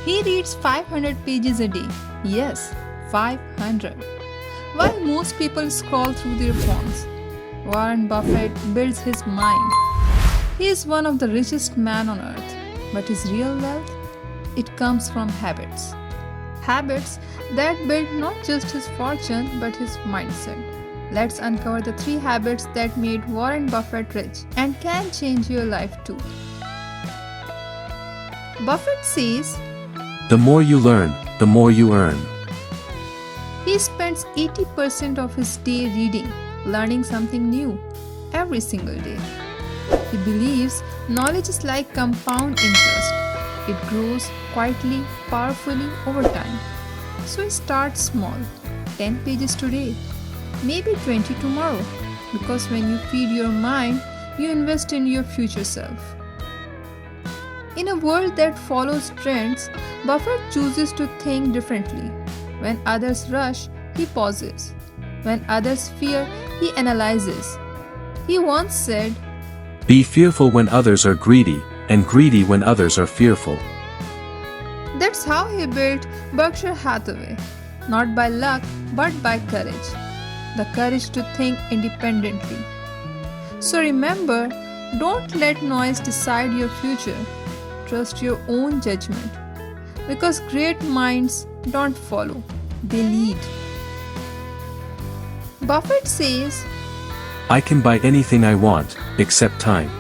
He reads 500 pages a day. Yes, 500. While most people scroll through their phones, Warren Buffett builds his mind. He is one of the richest men on earth, but his real wealth, it comes from habits. Habits that build not just his fortune but his mindset. Let's uncover the 3 habits that made Warren Buffett rich and can change your life too. Buffett says The more you learn, the more you earn. he spends 80% of his day reading, learning something new every single day. He believes knowledge is like compound interest. It grows quietly, powerfully over time. So start small, 10 pages today, maybe 20 tomorrow, because when you feed your mind, you invest in your future self. In a world that follows trends, Buffett chooses to think differently. When others rush, he pauses. When others fear, he analyzes. He once said, Be fearful when others are greedy, and greedy when others are fearful. That's how he built Berkshire Hathaway, not by luck but by courage. The courage to think independently. So remember, don't let noise decide your future. Trust your own judgment. Because great minds don't follow, they lead. Buffett says I can buy anything I want, except time.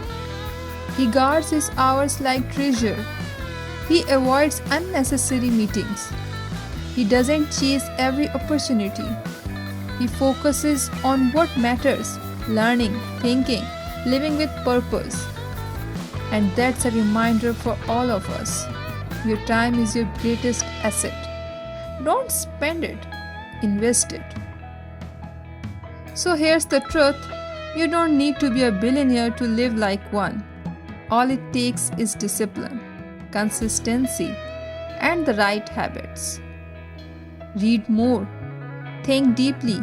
he guards his hours like treasure. He avoids unnecessary meetings. He doesn't chase every opportunity. He focuses on what matters, learning, thinking, living with purpose. And that's a reminder for all of us. Your time is your greatest asset. Don't spend it, invest it. So here's the truth. You don't need to be a billionaire to live like one. All it takes is discipline, consistency, and the right habits. Read more, think deeply,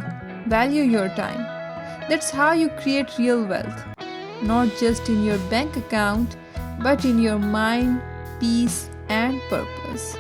value your time. That's how you create real wealth, not just in your bank account, but in your mind, peace, and purpose.